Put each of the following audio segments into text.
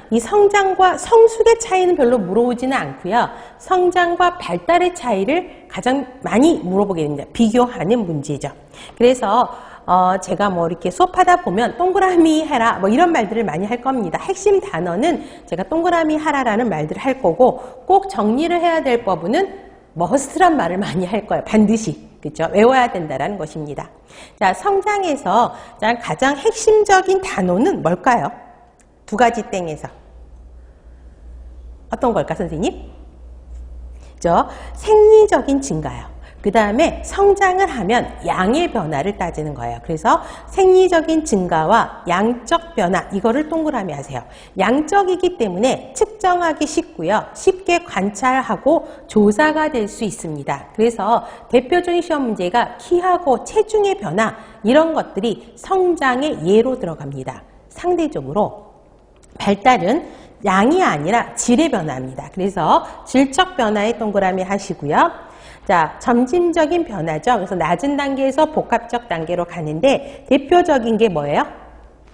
이 성장과 성숙의 차이는 별로 물어보지는 않고요. 성장과 발달의 차이를 가장 많이 물어보게 됩니다. 비교하는 문제죠. 그래서 제가 뭐 이렇게 수업하다 보면 동그라미 해라 뭐 이런 말들을 많이 할 겁니다. 핵심 단어는 제가 동그라미 하라라는 말들을 할 거고 꼭 정리를 해야 될 부분은 머스트란 말을 많이 할 거예요. 반드시. 그죠? 외워야 된다는 것입니다. 자, 성장에서 가장 핵심적인 단어는 뭘까요? 두 가지 땡에서. 어떤 걸까, 선생님? 그죠? 생리적인 증가요. 그 다음에 성장을 하면 양의 변화를 따지는 거예요. 그래서 생리적인 증가와 양적 변화, 이거를 동그라미 하세요. 양적이기 때문에 측정하기 쉽고요. 쉽게 관찰하고 조사가 될 수 있습니다. 그래서 대표적인 시험 문제가 키하고 체중의 변화, 이런 것들이 성장의 예로 들어갑니다. 상대적으로 발달은 양이 아니라 질의 변화입니다. 그래서 질적 변화에 동그라미 하시고요. 자, 점진적인 변화죠. 그래서 낮은 단계에서 복합적 단계로 가는데 대표적인 게 뭐예요?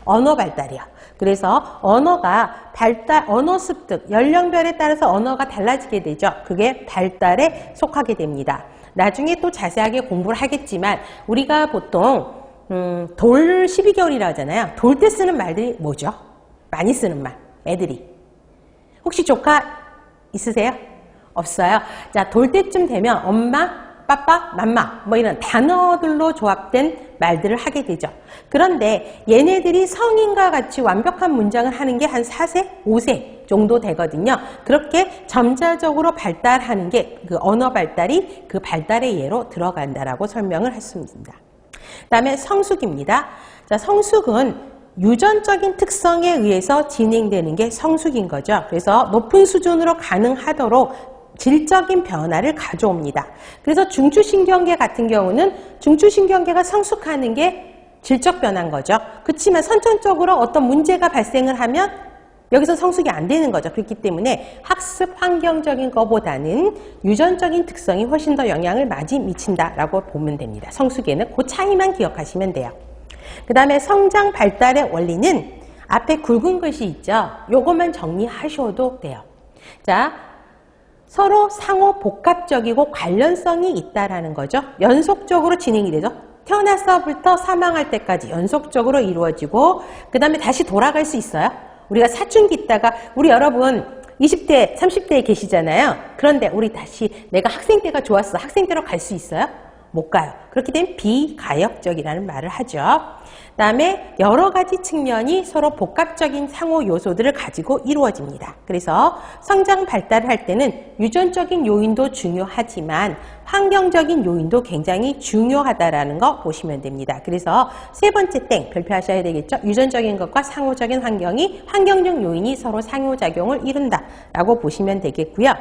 언어 발달이요. 그래서 언어가 발달, 언어 습득, 연령별에 따라서 언어가 달라지게 되죠. 그게 발달에 속하게 됩니다. 나중에 또 자세하게 공부를 하겠지만 우리가 보통 돌 12개월이라고 하잖아요. 돌 때 쓰는 말들이 뭐죠? 많이 쓰는 말, 애들이. 혹시 조카 있으세요? 없어요. 자, 돌 때쯤 되면 엄마, 빠빠, 맘마 뭐 이런 단어들로 조합된 말들을 하게 되죠. 그런데 얘네들이 성인과 같이 완벽한 문장을 하는 게 한 4세, 5세 정도 되거든요. 그렇게 점차적으로 발달하는 게 그 언어 발달이 그 발달의 예로 들어간다라고 설명을 했습니다. 그 다음에 성숙입니다. 자, 성숙은 유전적인 특성에 의해서 진행되는 게 성숙인 거죠. 그래서 높은 수준으로 가능하도록 질적인 변화를 가져옵니다. 그래서 중추신경계 같은 경우는 중추신경계가 성숙하는 게 질적 변화인 거죠. 그렇지만 선천적으로 어떤 문제가 발생을 하면 여기서 성숙이 안 되는 거죠. 그렇기 때문에 학습 환경적인 것보다는 유전적인 특성이 훨씬 더 영향을 많이 미친다라고 보면 됩니다. 성숙에는 그 차이만 기억하시면 돼요. 그 다음에 성장 발달의 원리는 앞에 굵은 글씨 있죠. 요것만 정리하셔도 돼요. 자, 서로 상호 복합적이고 관련성이 있다라는 거죠. 연속적으로 진행이 되죠. 태어나서부터 사망할 때까지 연속적으로 이루어지고 그 다음에 다시 돌아갈 수 있어요. 우리가 사춘기 있다가 우리 여러분 20대, 30대에 계시잖아요. 그런데 우리 다시 내가 학생 때가 좋았어. 학생 때로 갈 수 있어요? 못 가요. 그렇게 되면 비가역적이라는 말을 하죠. 그 다음에 여러 가지 측면이 서로 복합적인 상호 요소들을 가지고 이루어집니다. 그래서 성장 발달을 할 때는 유전적인 요인도 중요하지만 환경적인 요인도 굉장히 중요하다라는 거 보시면 됩니다. 그래서 세 번째 땡 별표하셔야 되겠죠. 유전적인 것과 상호적인 환경이 환경적 요인이 서로 상호작용을 이룬다라고 보시면 되겠고요.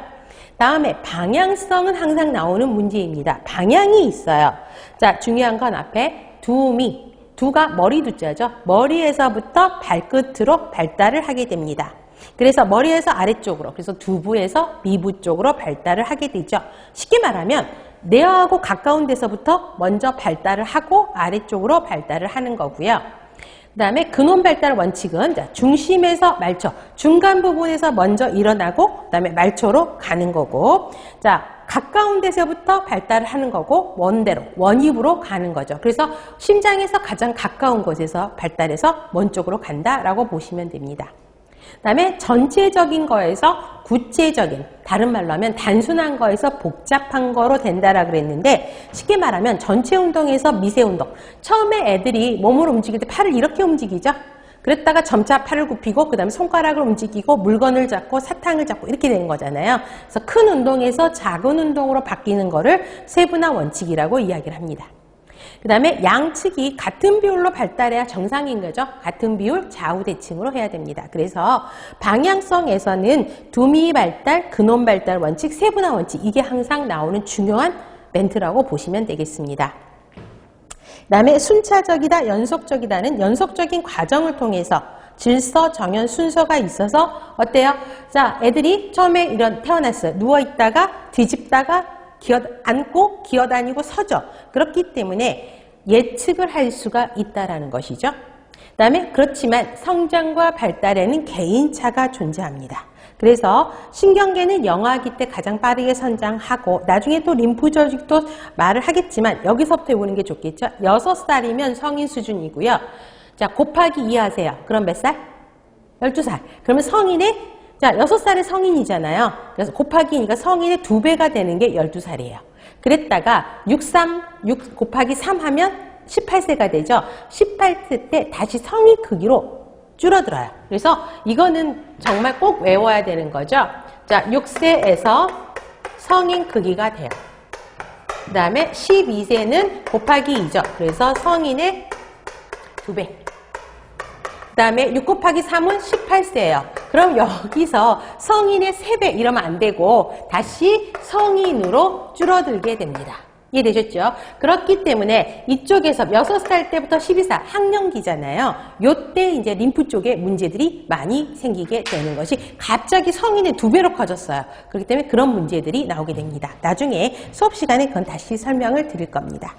다음에 방향성은 항상 나오는 문제입니다. 방향이 있어요. 자, 중요한 건 앞에 두미, 두가 머리 두자죠. 머리에서부터 발끝으로 발달을 하게 됩니다. 그래서 머리에서 아래쪽으로, 그래서 두부에서 미부 쪽으로 발달을 하게 되죠. 쉽게 말하면 뇌하고 가까운 데서부터 먼저 발달을 하고 아래쪽으로 발달을 하는 거고요. 그 다음에 근원 발달 원칙은 중심에서 말초, 중간 부분에서 먼저 일어나고 그 다음에 말초로 가는 거고, 자, 가까운 데서부터 발달을 하는 거고 원대로, 원입으로 가는 거죠. 그래서 심장에서 가장 가까운 곳에서 발달해서 먼 쪽으로 간다라고 보시면 됩니다. 그 다음에 전체적인 거에서 구체적인, 다른 말로 하면 단순한 거에서 복잡한 거로 된다라 그랬는데, 쉽게 말하면 전체 운동에서 미세 운동. 처음에 애들이 몸을 움직일 때 팔을 이렇게 움직이죠. 그랬다가 점차 팔을 굽히고 그 다음에 손가락을 움직이고 물건을 잡고 사탕을 잡고 이렇게 되는 거잖아요. 그래서 큰 운동에서 작은 운동으로 바뀌는 거를 세분화 원칙이라고 이야기를 합니다. 그 다음에 양측이 같은 비율로 발달해야 정상인 거죠. 같은 비율 좌우 대칭으로 해야 됩니다. 그래서 방향성에서는 두미 발달, 근원 발달 원칙, 세분화 원칙, 이게 항상 나오는 중요한 멘트라고 보시면 되겠습니다. 그 다음에 순차적이다, 연속적이다는 연속적인 과정을 통해서 질서, 정연, 순서가 있어서 어때요? 자, 애들이 처음에 이런 태어났어요. 누워있다가 뒤집다가 앉고 기어다니고 서죠. 그렇기 때문에 예측을 할 수가 있다라는 것이죠. 그다음에 그렇지만 성장과 발달에는 개인차가 존재합니다. 그래서 신경계는 영아기 때 가장 빠르게 성장하고 나중에 또 림프 조직도 말을 하겠지만 여기서부터 보는 게 좋겠죠. 6살이면 성인 수준이고요. 자, 곱하기 2 하세요. 그럼 몇 살? 12살. 그러면 성인의 자, 6살의 성인이잖아요. 그래서 곱하기 2가 성인의 2배가 되는 게 12살이에요. 그랬다가 6 곱하기 3 하면 18세가 되죠. 18세 때 다시 성인 크기로 줄어들어요. 그래서 이거는 정말 꼭 외워야 되는 거죠. 자, 6세에서 성인 크기가 돼요. 그 다음에 12세는 곱하기 2죠. 그래서 성인의 2배. 그 다음에 6 곱하기 3은 18세예요. 그럼 여기서 성인의 3배 이러면 안 되고 다시 성인으로 줄어들게 됩니다. 이해되셨죠? 그렇기 때문에 이쪽에서 6살 때부터 12살 학령기잖아요. 요때 이제 림프 쪽에 문제들이 많이 생기게 되는 것이 갑자기 성인의 2배로 커졌어요. 그렇기 때문에 그런 문제들이 나오게 됩니다. 나중에 수업 시간에 그건 다시 설명을 드릴 겁니다.